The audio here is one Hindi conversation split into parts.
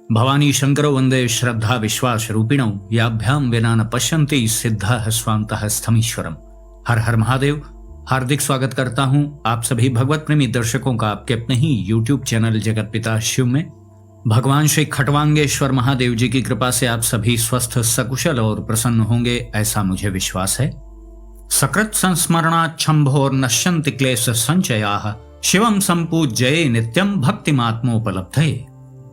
भवानी शंकरो वंदे श्रद्धा विश्वास रूपिणौ याभ्यां विना न पश्यन्ति सिद्धः स्वान्तः स्थमीश्वरम। हर हर महादेव। हार्दिक स्वागत करता हूं आप सभी भगवत प्रेमी दर्शकों का आपके अपने ही YouTube चैनल जगत पिता शिव में। भगवान श्री खटवांगेश्वर महादेव जी की कृपा से आप सभी स्वस्थ सकुशल और प्रसन्न होंगे, ऐसा मुझे विश्वास है। सकृत संस्मरणात् शंभोर नश्यन्ति क्लेश संचयाः शिवम संपूज्यये नित्यम भक्तिमात्मोपलब्धये।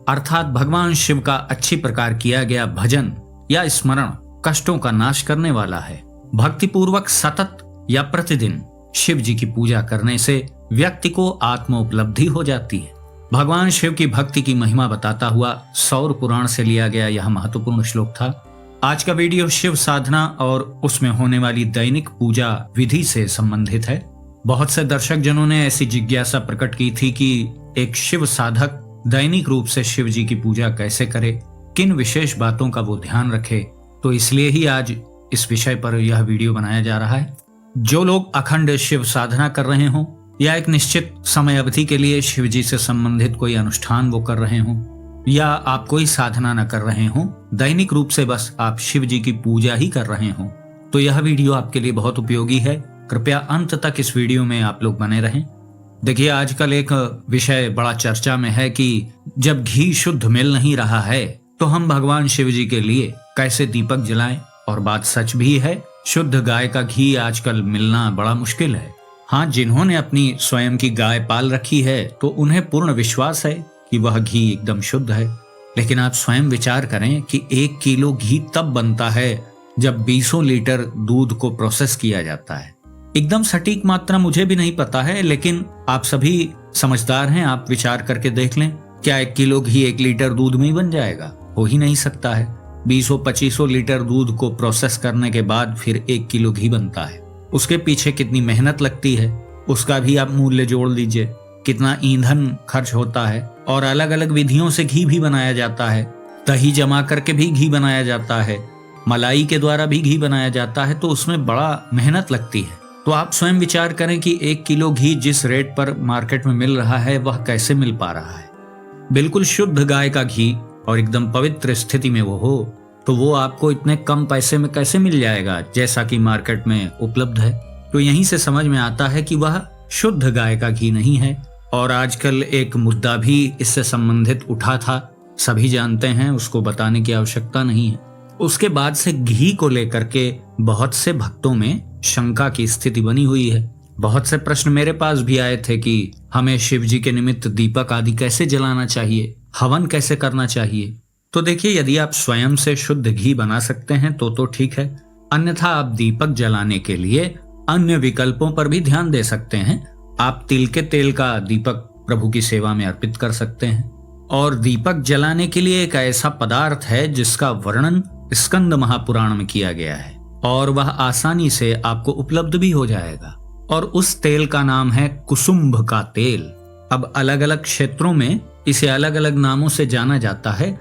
अर्थात भगवान शिव का अच्छी प्रकार किया गया भजन या स्मरण कष्टों का नाश करने वाला है। भक्तिपूर्वक सतत या प्रतिदिन शिव जी की पूजा करने से व्यक्ति को आत्मोपलब्धि हो जाती है। भगवान शिव की भक्ति की महिमा बताता हुआ सौर पुराण से लिया गया यह महत्वपूर्ण श्लोक था। आज का वीडियो शिव साधना और उसमें होने वाली दैनिक पूजा विधि से संबंधित है। बहुत से दर्शक जनों ने ऐसी जिज्ञासा प्रकट की थी कि एक शिव साधक दैनिक रूप से शिव जी की पूजा कैसे करे, किन विशेष बातों का वो ध्यान रखे। तो इसलिए ही आज इस विषय पर यह वीडियो बनाया जा रहा है। जो लोग अखंड शिव साधना कर रहे हों या एक निश्चित समय अवधि के लिए शिव जी से संबंधित कोई अनुष्ठान वो कर रहे हों या आप कोई साधना न कर रहे हों, दैनिक रूप से बस आप शिव जी की पूजा ही कर रहे हों, तो यह वीडियो आपके लिए बहुत उपयोगी है। कृपया अंत तक इस वीडियो में आप लोग बने रहें। देखिए, आजकल एक विषय बड़ा चर्चा में है कि जब घी शुद्ध मिल नहीं रहा है तो हम भगवान शिव जी के लिए कैसे दीपक जलाएं। और बात सच भी है, शुद्ध गाय का घी आजकल मिलना बड़ा मुश्किल है। हाँ, जिन्होंने अपनी स्वयं की गाय पाल रखी है तो उन्हें पूर्ण विश्वास है कि वह घी एकदम शुद्ध है। लेकिन आप स्वयं विचार करें कि 1 किलो घी तब बनता है जब 20 लीटर दूध को प्रोसेस किया जाता है। एकदम सटीक मात्रा मुझे भी नहीं पता है, लेकिन आप सभी समझदार हैं, आप विचार करके देख लें, क्या 1 किलो घी 1 लीटर दूध में ही बन जाएगा? हो ही नहीं सकता है। 20-25 लीटर दूध को प्रोसेस करने के बाद फिर 1 किलो घी बनता है। उसके पीछे कितनी मेहनत लगती है, उसका भी आप मूल्य जोड़ लीजिए। कितना ईंधन खर्च होता है और अलग अलग विधियों से घी भी बनाया जाता है। दही जमा करके भी घी बनाया जाता है, मलाई के द्वारा भी घी बनाया जाता है, तो उसमें बड़ा मेहनत लगती है। तो आप स्वयं विचार करें कि 1 किलो घी जिस रेट पर मार्केट में मिल रहा है वह कैसे मिल पा रहा है। बिल्कुल शुद्ध गाय का घी और एकदम पवित्र स्थिति में वो हो तो वो आपको इतने कम पैसे में कैसे मिल जाएगा जैसा कि मार्केट में उपलब्ध है। तो यहीं से समझ में आता है कि वह शुद्ध गाय का घी नहीं है। और आजकल एक मुद्दा भी इससे संबंधित उठा था, सभी जानते हैं, उसको बताने की आवश्यकता नहीं है। उसके बाद से घी को लेकर के बहुत से भक्तों में शंका की स्थिति बनी हुई है। बहुत से प्रश्न मेरे पास भी आए थे कि हमें शिव जी के निमित्त दीपक आदि कैसे जलाना चाहिए, हवन कैसे करना चाहिए। तो देखिए, यदि आप स्वयं से शुद्ध घी बना सकते हैं तो ठीक है, अन्यथा आप दीपक जलाने के लिए अन्य विकल्पों पर भी ध्यान दे सकते हैं। आप तिल के तेल का दीपक प्रभु की सेवा में अर्पित कर सकते हैं। और दीपक जलाने के लिए एक ऐसा पदार्थ है जिसका वर्णन स्कंद महापुराण में किया गया है और वह आसानी से आपको उपलब्ध भी हो जाएगा। और उस तेल का नाम है कुसुम्भ का तेल। अब अलग अलग क्षेत्रों में इसे अलग अलग नामों से जाना जाता है।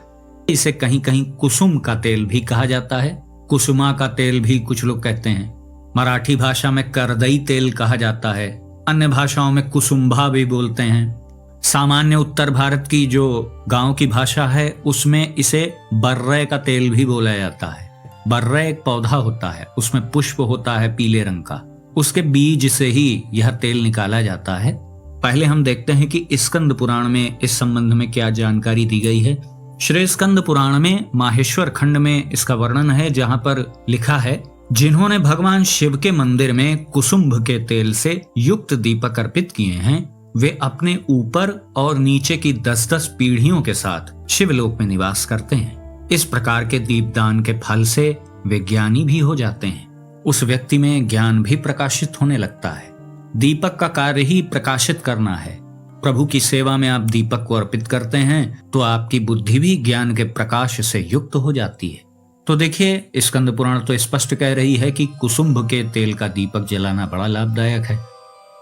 इसे कहीं कहीं कुसुम का तेल भी कहा जाता है, कुसुमा का तेल भी कुछ लोग कहते हैं। मराठी भाषा में करदई तेल कहा जाता है, अन्य भाषाओं में कुसुम्भा भी बोलते हैं। सामान्य उत्तर भारत की जो गांव की भाषा है उसमें इसे बर्रे का तेल भी बोला जाता है। बर्रे एक पौधा होता है, उसमें पुष्प होता है पीले रंग का, उसके बीज से ही यह तेल निकाला जाता है। पहले हम देखते हैं कि स्कंद पुराण में इस संबंध में क्या जानकारी दी गई है। श्री स्कंद पुराण में माहेश्वर खंड में इसका वर्णन है, जहां पर लिखा है, जिन्होंने भगवान शिव के मंदिर में कुसुम्भ के तेल से युक्त दीपक अर्पित किए हैं वे अपने ऊपर और नीचे की 10-10 पीढ़ियों के साथ शिवलोक में निवास करते हैं। इस प्रकार के दीपदान के फल से वे ज्ञानी भी हो जाते हैं। उस व्यक्ति में ज्ञान भी प्रकाशित होने लगता है। दीपक का कार्य ही प्रकाशित करना है। प्रभु की सेवा में आप दीपक को अर्पित करते हैं तो आपकी बुद्धि भी ज्ञान के प्रकाश से युक्त हो जाती है। तो देखिए, स्कंद पुराण तो स्पष्ट कह रही है कि कुसुम्भ के तेल का दीपक जलाना बड़ा लाभदायक है।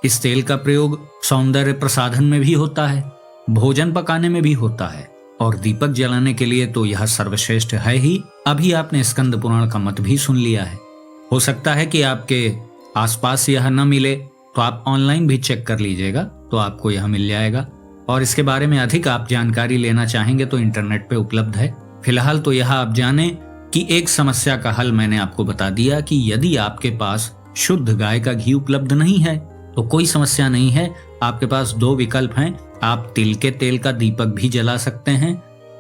इस तेल का प्रयोग सौंदर्य प्रसाधन में भी होता है, भोजन पकाने में भी होता है और दीपक जलाने के लिए तो यह सर्वश्रेष्ठ है ही। अभी आपने स्कंद पुराण का मत भी सुन लिया है। हो सकता है कि आपके आसपास यह न मिले तो आप ऑनलाइन भी चेक कर लीजिएगा, तो आपको यह मिल जाएगा। और इसके बारे में अधिक आप जानकारी लेना चाहेंगे तो इंटरनेट पे उपलब्ध है। फिलहाल तो यह आप जाने कि एक समस्या का हल मैंने आपको बता दिया कि यदि आपके पास शुद्ध गाय का घी उपलब्ध नहीं है तो कोई समस्या नहीं है। आपके पास दो विकल्प हैं। आप तिल के तेल का दीपक भी जला सकते हैं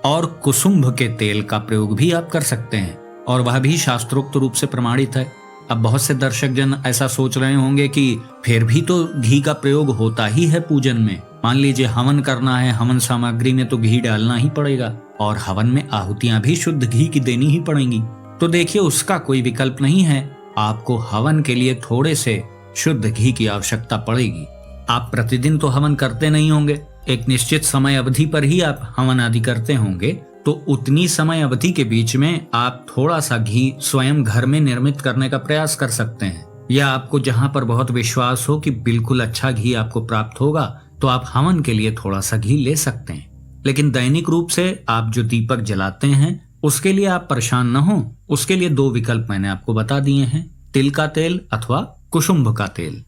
और कुसुम्भ के तेल का प्रयोग भी आप कर सकते हैं, और वह भी शास्त्रोक्त रूप से प्रमाणित है। अब बहुत से दर्शक जन ऐसा सोच रहे होंगे कि फिर भी तो घी का प्रयोग होता ही है पूजन में। मान लीजिए हवन करना है, हवन सामग्री में तो घी डालना ही पड़ेगा और हवन में आहुतियां भी शुद्ध घी की देनी ही पड़ेंगी। तो देखिए, उसका कोई विकल्प नहीं है। आपको हवन के लिए थोड़े से शुद्ध घी की आवश्यकता पड़ेगी। आप प्रतिदिन तो हवन करते नहीं होंगे, एक निश्चित समय अवधि पर ही आप हवन आदि करते होंगे। तो उतनी समय अवधि के बीच में आप थोड़ा सा घी स्वयं घर में निर्मित करने का प्रयास कर सकते हैं, या आपको जहां पर बहुत विश्वास हो कि बिल्कुल अच्छा घी आपको प्राप्त होगा तो आप हवन के लिए थोड़ा सा घी ले सकते हैं। लेकिन दैनिक रूप से आप जो दीपक जलाते हैं उसके लिए आप परेशान न हो। उसके लिए दो विकल्प मैंने आपको बता दिए हैं, तिल का तेल अथवा कुसुम्भ का तेल।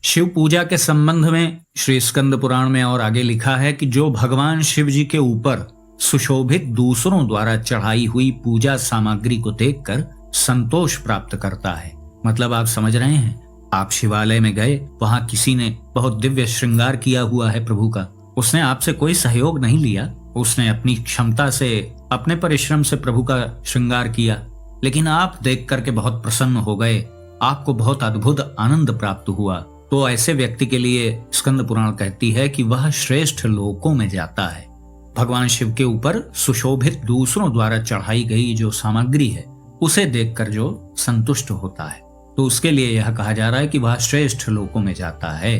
शिव पूजा के संबंध में श्री स्कंद पुराण में और आगे लिखा है कि जो भगवान शिव जी के ऊपर सुशोभित दूसरों द्वारा चढ़ाई हुई पूजा सामग्री को देखकर संतोष प्राप्त करता है। मतलब आप समझ रहे हैं, आप शिवालय में गए, वहां किसी ने बहुत दिव्य श्रृंगार किया हुआ है प्रभु का, उसने आपसे कोई सहयोग नहीं लिया, उसने अपनी क्षमता से, अपने परिश्रम से प्रभु का श्रृंगार किया, लेकिन आप देख करके बहुत प्रसन्न हो गए, आपको बहुत अद्भुत आनंद प्राप्त हुआ, तो ऐसे व्यक्ति के लिए स्कंद पुराण कहती है कि वह श्रेष्ठ लोकों में जाता है। भगवान शिव के ऊपर सुशोभित दूसरों द्वारा चढ़ाई गई जो सामग्री है उसे देखकर जो संतुष्ट होता है, तो उसके लिए यह कहा जा रहा है कि वह श्रेष्ठ लोकों में जाता है।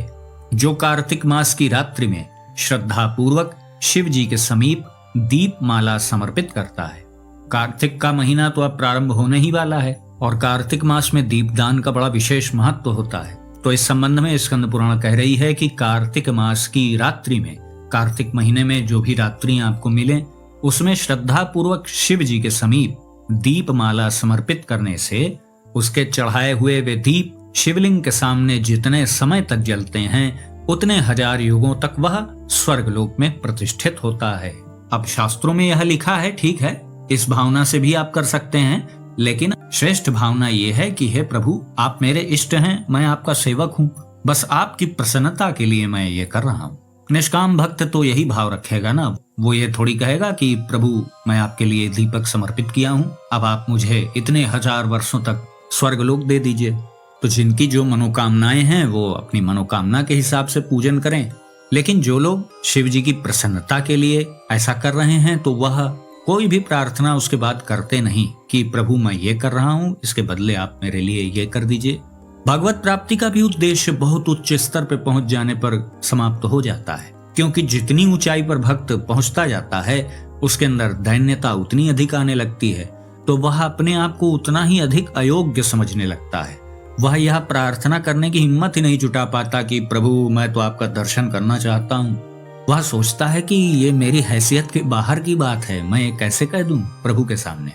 जो कार्तिक मास की रात्रि में श्रद्धा पूर्वक शिव जी के समीप दीप माला समर्पित करता है। कार्तिक का महीना तो अब प्रारंभ होने ही वाला है और कार्तिक मास में दीपदान का बड़ा विशेष महत्व होता है। तो इस संबंध में स्कंद पुराण कह रही है कि कार्तिक मास की रात्रि में, कार्तिक महीने में जो भी रात्रियां आपको मिले, उसमें श्रद्धा पूर्वक शिव जी के समीप दीप माला समर्पित करने से उसके चढ़ाए हुए वे दीप शिवलिंग के सामने जितने समय तक जलते हैं उतने हजार युगों तक वह स्वर्गलोक में प्रतिष्ठित होता है। अब शास्त्रों में यह लिखा है, ठीक है, इस भावना से भी आप कर सकते हैं, लेकिन श्रेष्ठ भावना यह है कि हे प्रभु, आप मेरे इष्ट हैं, मैं आपका सेवक हूँ, बस आपकी प्रसन्नता के लिए मैं ये कर रहा हूँ। निष्काम भक्त तो यही भाव रखेगा ना, वो ये थोड़ी कहेगा कि प्रभु मैं आपके लिए दीपक समर्पित किया हूँ, अब आप मुझे इतने हजार वर्षों तक स्वर्गलोक दे दीजिए। तो जिनकी जो मनोकामनाएं हैं वो अपनी मनोकामना के हिसाब से पूजन करें, लेकिन जो लोग शिव जी की प्रसन्नता के लिए ऐसा कर रहे हैं तो वह कोई भी प्रार्थना उसके बाद करते नहीं कि प्रभु मैं ये कर रहा हूँ, इसके बदले आप मेरे लिए ये कर दीजिए। भगवत प्राप्ति का भी उद्देश्य बहुत उच्च स्तर पर पहुंच जाने पर समाप्त हो जाता है, क्योंकि जितनी ऊंचाई पर भक्त पहुंचता जाता है उसके अंदर दैन्यता उतनी अधिक आने लगती है, तो वह अपने आप को उतना ही अधिक अयोग्य समझने लगता है। वह यह प्रार्थना करने की हिम्मत ही नहीं जुटा पाता कि प्रभु मैं तो आपका दर्शन करना चाहता हूँ। वह सोचता है कि ये मेरी हैसियत के बाहर की बात है, मैं ये कैसे कह दूं प्रभु के सामने।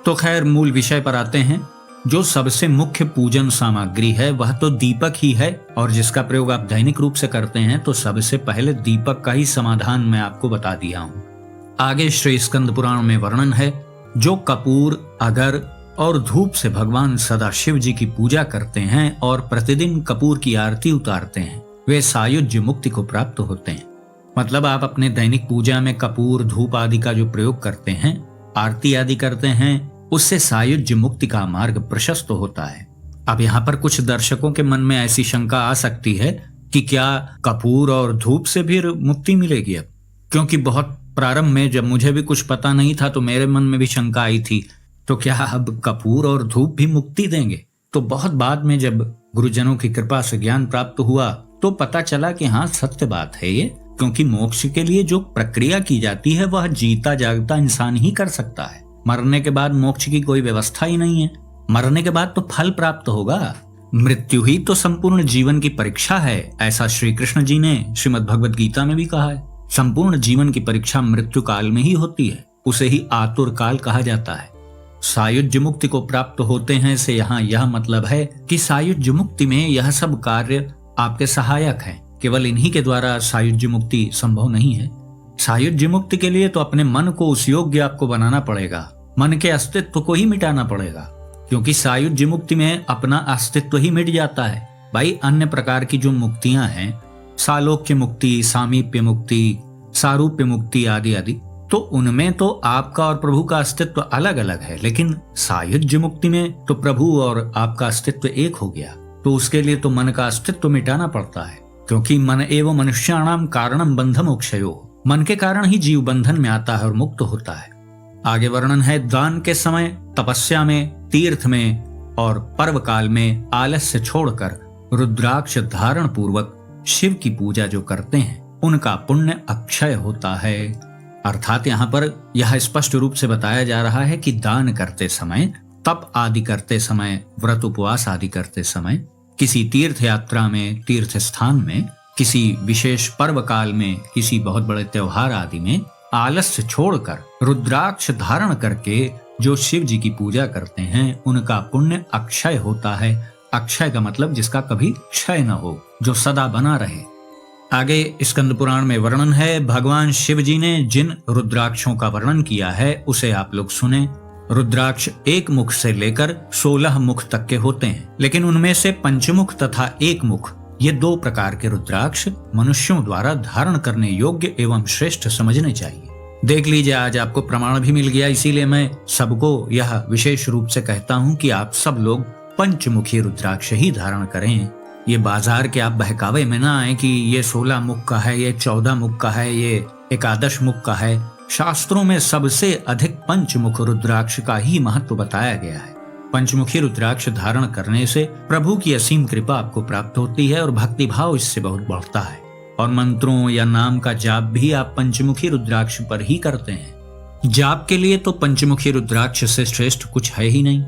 तो खैर मूल विषय पर आते हैं। जो सबसे मुख्य पूजन सामग्री है वह तो दीपक ही है, और जिसका प्रयोग आप दैनिक रूप से करते हैं, तो सबसे पहले दीपक का ही समाधान मैं आपको बता दिया हूँ। आगे श्री स्कंद पुराण में वर्णन है, जो कपूर, अगर और धूप से भगवान सदाशिव जी की पूजा करते हैं और प्रतिदिन कपूर की आरती उतारते हैं, वे सायुज्य मुक्ति को प्राप्त होते हैं। मतलब आप अपने दैनिक पूजा में कपूर, धूप आदि का जो प्रयोग करते हैं, आरती आदि करते हैं, उससे सायुज्य मुक्ति का मार्ग प्रशस्त होता है। अब यहाँ पर कुछ दर्शकों के मन में ऐसी शंका आ सकती है कि क्या कपूर और धूप से भी मुक्ति मिलेगी अब? क्योंकि बहुत प्रारंभ में जब मुझे भी कुछ पता नहीं था तो मेरे मन में भी शंका आई थी, तो क्या अब कपूर और धूप भी मुक्ति देंगे? तो बहुत बाद में जब गुरुजनों की कृपा से ज्ञान प्राप्त हुआ तो पता चला कि हाँ, सत्य बात है ये, क्योंकि मोक्ष के लिए जो प्रक्रिया की जाती है वह जीता जागता इंसान ही कर सकता है। मरने के बाद मोक्ष की कोई व्यवस्था ही नहीं है। मरने के बाद तो फल प्राप्त होगा। मृत्यु ही तो संपूर्ण जीवन की परीक्षा है, ऐसा श्री कृष्ण जी ने श्रीमद् भगवद गीता में भी कहा है। संपूर्ण जीवन की परीक्षा मृत्यु काल में ही होती है, उसे ही आतुर काल कहा जाता है। सायुज्य मुक्ति को प्राप्त होते हैं से यहाँ यह मतलब है कि सायुज्य मुक्ति में यह सब कार्य आपके सहायक हैं, केवल इन्हीं के द्वारा सायुज्य मुक्ति संभव नहीं है। सायुज्य मुक्ति के लिए तो अपने मन को उस योग्य आपको बनाना पड़ेगा, मन के अस्तित्व को ही मिटाना पड़ेगा, क्योंकि सायुज्य मुक्ति में अपना अस्तित्व ही मिट जाता है। भाई अन्य प्रकार की जो मुक्तियां हैं, सालोक्य मुक्ति, सामीप्य मुक्ति, सारूप्य मुक्ति आदि आदि, तो उनमें तो आपका और प्रभु का अस्तित्व अलग अलग है, लेकिन सायुज्य मुक्ति में तो प्रभु और आपका अस्तित्व एक हो गया। तो उसके लिए तो मन का अस्तित्व मिटाना पड़ता है, क्योंकि मन एवं मनुष्याणाम कारणम बंध मोक्षयो, मन के कारण ही जीव बंधन में आता है और मुक्त होता है। आगे वर्णन है, दान के समय, तपस्या में, तीर्थ में और पर्व काल में आलस्य छोड़कर रुद्राक्ष धारण पूर्वक शिव की पूजा जो करते हैं उनका पुण्य अक्षय होता है। अर्थात यहाँ पर यह स्पष्ट रूप से बताया जा रहा है कि दान करते समय, तप आदि करते समय, व्रत उपवास आदि करते समय, किसी तीर्थ यात्रा में, तीर्थ स्थान में, किसी विशेष पर्व काल में, किसी बहुत बड़े त्योहार आदि में आलस्य छोड़कर रुद्राक्ष धारण करके जो शिव जी की पूजा करते हैं उनका पुण्य अक्षय होता है। अक्षय का मतलब जिसका कभी क्षय न हो, जो सदा बना रहे। आगे स्कंद पुराण में वर्णन है, भगवान शिव जी ने जिन रुद्राक्षों का वर्णन किया है उसे आप लोग सुने। रुद्राक्ष एक मुख से लेकर 16 मुख तक के होते हैं, लेकिन उनमें से पंचमुख तथा एक मुख, ये 2 प्रकार के रुद्राक्ष मनुष्यों द्वारा धारण करने योग्य एवं श्रेष्ठ समझने चाहिए। देख लीजिए, आज आपको प्रमाण भी मिल गया, इसीलिए मैं सबको यह विशेष रूप से कहता हूँ कि आप सब लोग पंचमुखी रुद्राक्ष ही धारण करें। ये बाजार के आप बहकावे में ना आए कि ये 16 मुख का है, ये 14 मुख का है, ये एकादश मुख का है। शास्त्रों में सबसे अधिक पंचमुख रुद्राक्ष का ही महत्व बताया गया है। पंचमुखी रुद्राक्ष धारण करने से प्रभु की असीम कृपा आपको प्राप्त होती है और भक्ति भाव इससे बहुत बढ़ता है। और मंत्रों या नाम का जाप भी आप पंचमुखी रुद्राक्ष पर ही करते हैं। जाप के लिए तो पंचमुखी रुद्राक्ष से श्रेष्ठ कुछ है ही नहीं।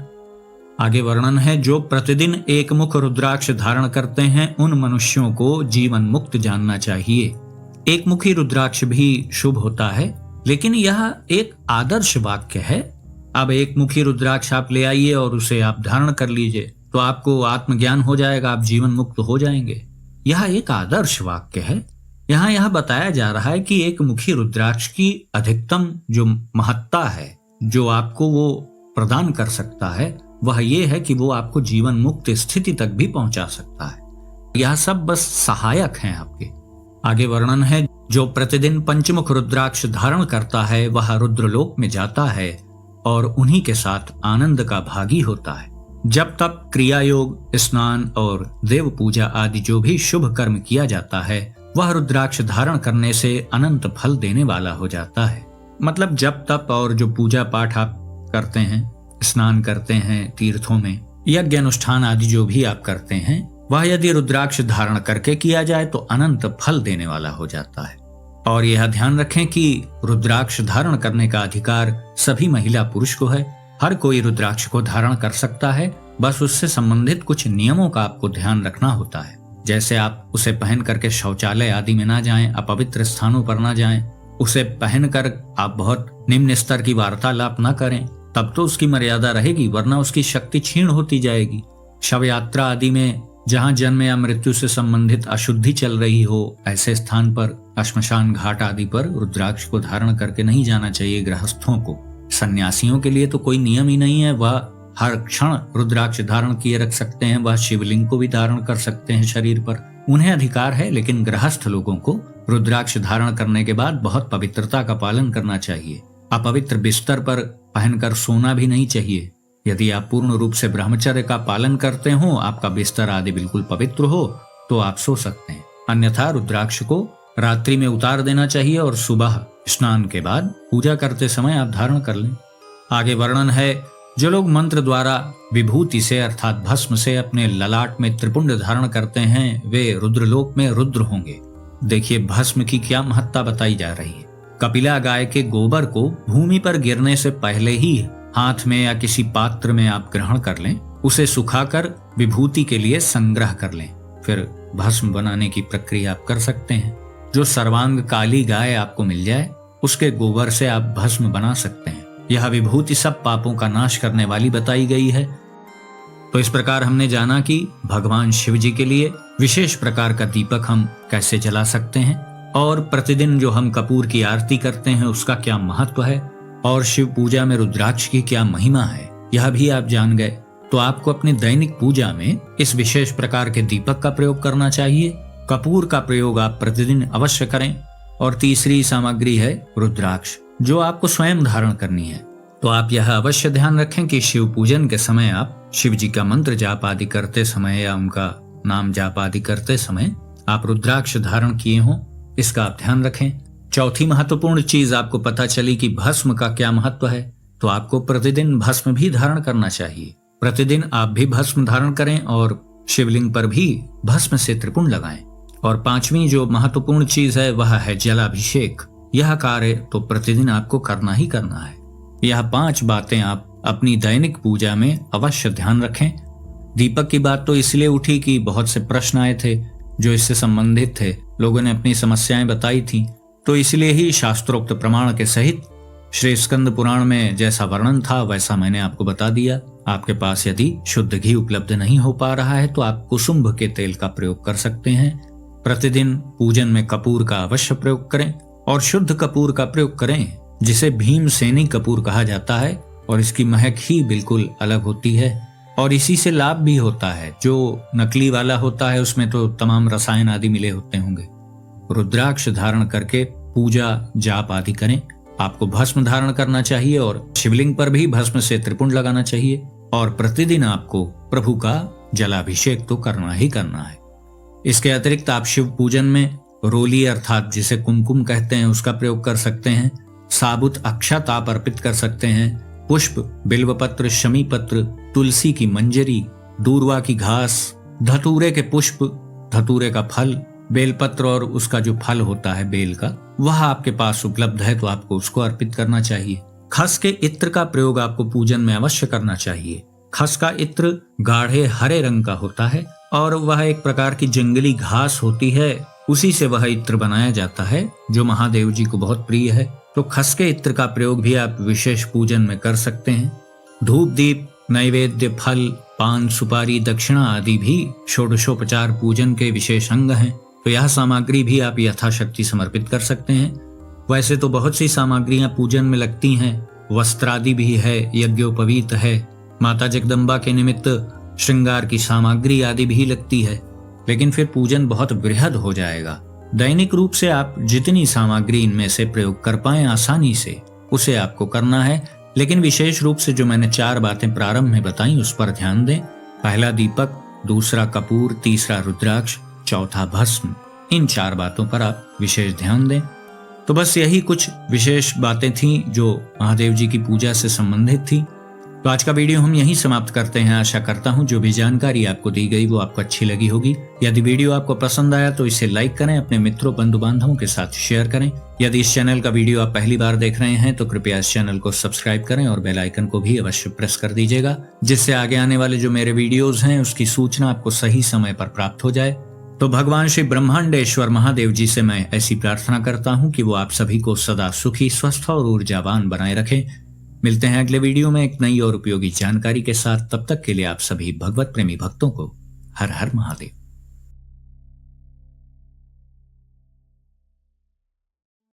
आगे वर्णन है, जो प्रतिदिन एक मुख रुद्राक्ष धारण करते हैं उन मनुष्यों को जीवन मुक्त जानना चाहिए। एक मुखी रुद्राक्ष भी शुभ होता है, लेकिन यह एक आदर्श वाक्य है। अब एक मुखी रुद्राक्ष आप ले आइए और उसे आप धारण कर लीजिए तो आपको आत्मज्ञान हो जाएगा, आप जीवन मुक्त हो जाएंगे। यह एक आदर्श वाक्य है। यहाँ यह बताया जा रहा है कि एक मुखी रुद्राक्ष की अधिकतम जो महत्ता है, जो आपको वो प्रदान कर सकता है, वह ये है कि वो आपको जीवन मुक्त स्थिति तक भी पहुंचा सकता है। यह सब बस सहायक हैं आपके। आगे वर्णन है, जो प्रतिदिन पंचमुख रुद्राक्ष धारण करता है वह रुद्रलोक में जाता है और उन्हीं के साथ आनंद का भागी होता है। जब तक क्रिया योग, स्नान और देव पूजा आदि जो भी शुभ कर्म किया जाता है वह रुद्राक्ष धारण करने से अनंत फल देने वाला हो जाता है। मतलब जब तप और जो पूजा पाठ आप करते हैं, स्नान करते हैं तीर्थों में, यज्ञ अनुष्ठान आदि जो भी आप करते हैं, वह यदि रुद्राक्ष धारण करके किया जाए तो अनंत फल देने वाला हो जाता है। और यह ध्यान रखें कि रुद्राक्ष धारण करने का अधिकार सभी महिला पुरुष को है। हर कोई रुद्राक्ष को धारण कर सकता है, बस उससे संबंधित कुछ नियमों का आपको ध्यान रखना होता है। जैसे आप उसे पहन करके शौचालय आदि में ना जाएं, अपवित्र स्थानों पर ना जाएं, उसे पहनकर आप बहुत निम्न स्तर की वार्तालाप ना करें, तब तो उसकी मर्यादा रहेगी, वरना उसकी शक्ति क्षीण होती जाएगी। शव यात्रा आदि में जहां जन्म या मृत्यु से संबंधित अशुद्धि चल रही हो, ऐसे स्थान पर, श्मशान घाट आदि पर रुद्राक्ष को धारण करके नहीं जाना चाहिए गृहस्थों को। सन्यासियों के लिए तो कोई नियम ही नहीं है, वह हर क्षण रुद्राक्ष धारण किए रख सकते हैं, वह शिवलिंग को भी धारण कर सकते हैं शरीर पर, उन्हें अधिकार है। लेकिन गृहस्थ लोगों को रुद्राक्ष धारण करने के बाद बहुत पवित्रता का पालन करना चाहिए। अपवित्र बिस्तर पर पहनकर सोना भी नहीं चाहिए। यदि आप पूर्ण रूप से ब्रह्मचर्य का पालन करते हो, आपका बिस्तर आदि बिल्कुल पवित्र हो, तो आप सो सकते हैं। अन्यथा रुद्राक्ष को रात्रि में उतार देना चाहिए और सुबह स्नान के बाद पूजा करते समय आप धारण कर लें। आगे वर्णन है, जो लोग मंत्र द्वारा विभूति से अर्थात भस्म से अपने ललाट में त्रिपुंड धारण करते हैं वे रुद्रलोक में रुद्र होंगे। देखिए भस्म की क्या महत्ता बताई जा रही है। कपिला गाय के गोबर को भूमि पर गिरने से पहले ही हाथ में या किसी पात्र में आप ग्रहण कर लें, उसे सुखाकर विभूति के लिए संग्रह कर लें, फिर भस्म बनाने की प्रक्रिया आप कर सकते हैं। जो सर्वांग काली गाय आपको मिल जाए उसके गोबर से आप भस्म बना सकते हैं। यह विभूति सब पापों का नाश करने वाली बताई गई है। तो इस प्रकार हमने जाना कि भगवान शिव जी के लिए विशेष प्रकार का दीपक हम कैसे जला सकते हैं, और प्रतिदिन जो हम कपूर की आरती करते हैं उसका क्या महत्व है, और शिव पूजा में रुद्राक्ष की क्या महिमा है, यह भी आप जान गए। तो आपको अपनी दैनिक पूजा में इस विशेष प्रकार के दीपक का प्रयोग करना चाहिए। कपूर का प्रयोग आप प्रतिदिन अवश्य करें। और तीसरी सामग्री है रुद्राक्ष, जो आपको स्वयं धारण करनी है। तो आप यह अवश्य ध्यान रखें कि शिव पूजन के समय आप शिव जी का मंत्र जाप आदि करते समय या उनका नाम जाप आदि करते समय आप रुद्राक्ष धारण किए हों, इसका आप ध्यान रखें। चौथी महत्वपूर्ण चीज आपको पता चली कि भस्म का क्या महत्व है, तो आपको प्रतिदिन भस्म भी धारण करना चाहिए। प्रतिदिन आप भी भस्म धारण करें और शिवलिंग पर भी भस्म से त्रिपुंड लगाएं। और पांचवी जो महत्वपूर्ण चीज है वह है जलाभिषेक। यह कार्य तो प्रतिदिन आपको करना ही करना है। यह 5 बातें आप अपनी दैनिक पूजा में अवश्य ध्यान रखें। दीपक की बात तो इसलिए उठी कि बहुत से प्रश्न आए थे जो इससे संबंधित थे, लोगों ने अपनी समस्याएं बताई थी, तो इसलिए ही शास्त्रोक्त प्रमाण के सहित श्री स्कंद पुराण में जैसा वर्णन था वैसा मैंने आपको बता दिया। आपके पास यदि शुद्ध घी उपलब्ध नहीं हो पा रहा है तो आप कुसुम्भ के तेल का प्रयोग कर सकते हैं। प्रतिदिन पूजन में कपूर का अवश्य प्रयोग करें और शुद्ध कपूर का प्रयोग करें, जिसे भीमसेनी कपूर कहा जाता है, और इसकी महक ही बिल्कुल अलग होती है और इसी से लाभ भी होता है। जो नकली वाला होता है उसमें तो तमाम रसायन आदि मिले होते होंगे। रुद्राक्ष धारण करके पूजा जाप आदि करें। आपको भस्म धारण करना चाहिए और शिवलिंग पर भी भस्म से त्रिपुंड लगाना चाहिए, और प्रतिदिन आपको प्रभु का जलाभिषेक तो करना ही करना है। इसके अतिरिक्त आप शिव पूजन में रोली अर्थात जिसे कुमकुम कहते हैं उसका प्रयोग कर सकते हैं। साबुत अक्षत आप अर्पित कर सकते हैं। पुष्प, बिल्वपत्र, शमी पत्र, तुलसी की मंजरी, दूर्वा की घास, धतूरे के पुष्प, धतूरे का फल, बेलपत्र और उसका जो फल होता है बेल का, वह आपके पास उपलब्ध है तो आपको उसको अर्पित करना चाहिए। खस के इत्र का प्रयोग आपको पूजन में अवश्य करना चाहिए। खस का इत्र गाढ़े हरे रंग का होता है और वह एक प्रकार की जंगली घास होती है, उसी से वह इत्र बनाया जाता है जो महादेव जी को बहुत प्रिय है। तो खस के इत्र का प्रयोग भी आप विशेष पूजन में कर सकते हैं। धूप, दीप, नैवेद्य, फल, पान, सुपारी, दक्षिणा आदि भी षोडशोपचार पूजन के विशेष अंग हैं, तो यह सामग्री भी आप यथाशक्ति समर्पित कर सकते हैं। वैसे तो बहुत सी सामग्रियां पूजन में लगती हैं, वस्त्रादि भी है, यज्ञोपवीत है, माता जगदम्बा के निमित्त श्रृंगार की सामग्री आदि भी लगती है, लेकिन फिर पूजन बहुत बृहद हो जाएगा। दैनिक रूप से आप जितनी सामग्री इनमें से प्रयोग कर पाएं आसानी से, उसे आपको करना है। लेकिन विशेष रूप से जो मैंने 4 बातें प्रारंभ में बताई उस पर ध्यान दें। पहला दीपक, दूसरा कपूर, तीसरा रुद्राक्ष, चौथा भस्म। इन 4 बातों पर आप विशेष ध्यान दें। तो बस यही कुछ विशेष बातें थीं जो महादेव जी की पूजा से संबंधित थी। तो आज का वीडियो हम यहीं समाप्त करते हैं। आशा करता हूं जो भी जानकारी आपको दी गई वो आपको अच्छी लगी होगी। यदि वीडियो आपको पसंद आया तो इसे लाइक करें, अपने मित्रों बंधु बांधवों के साथ शेयर करें। यदि इस चैनल का वीडियो आप पहली बार देख रहे हैं तो कृपया इस चैनल को सब्सक्राइब करें और बेल आइकन को भी अवश्य प्रेस कर दीजिएगा, जिससे आगे आने वाले जो मेरे वीडियोज हैं उसकी सूचना आपको सही समय पर प्राप्त हो जाए। तो भगवान श्री ब्रह्मांडेश्वर महादेव जी से मैं ऐसी प्रार्थना करता हूं कि वो आप सभी को सदा सुखी, स्वस्थ और ऊर्जावान बनाए रखें। मिलते हैं अगले वीडियो में एक नई और उपयोगी जानकारी के साथ। तब तक के लिए आप सभी भगवत प्रेमी भक्तों को हर हर महादेव।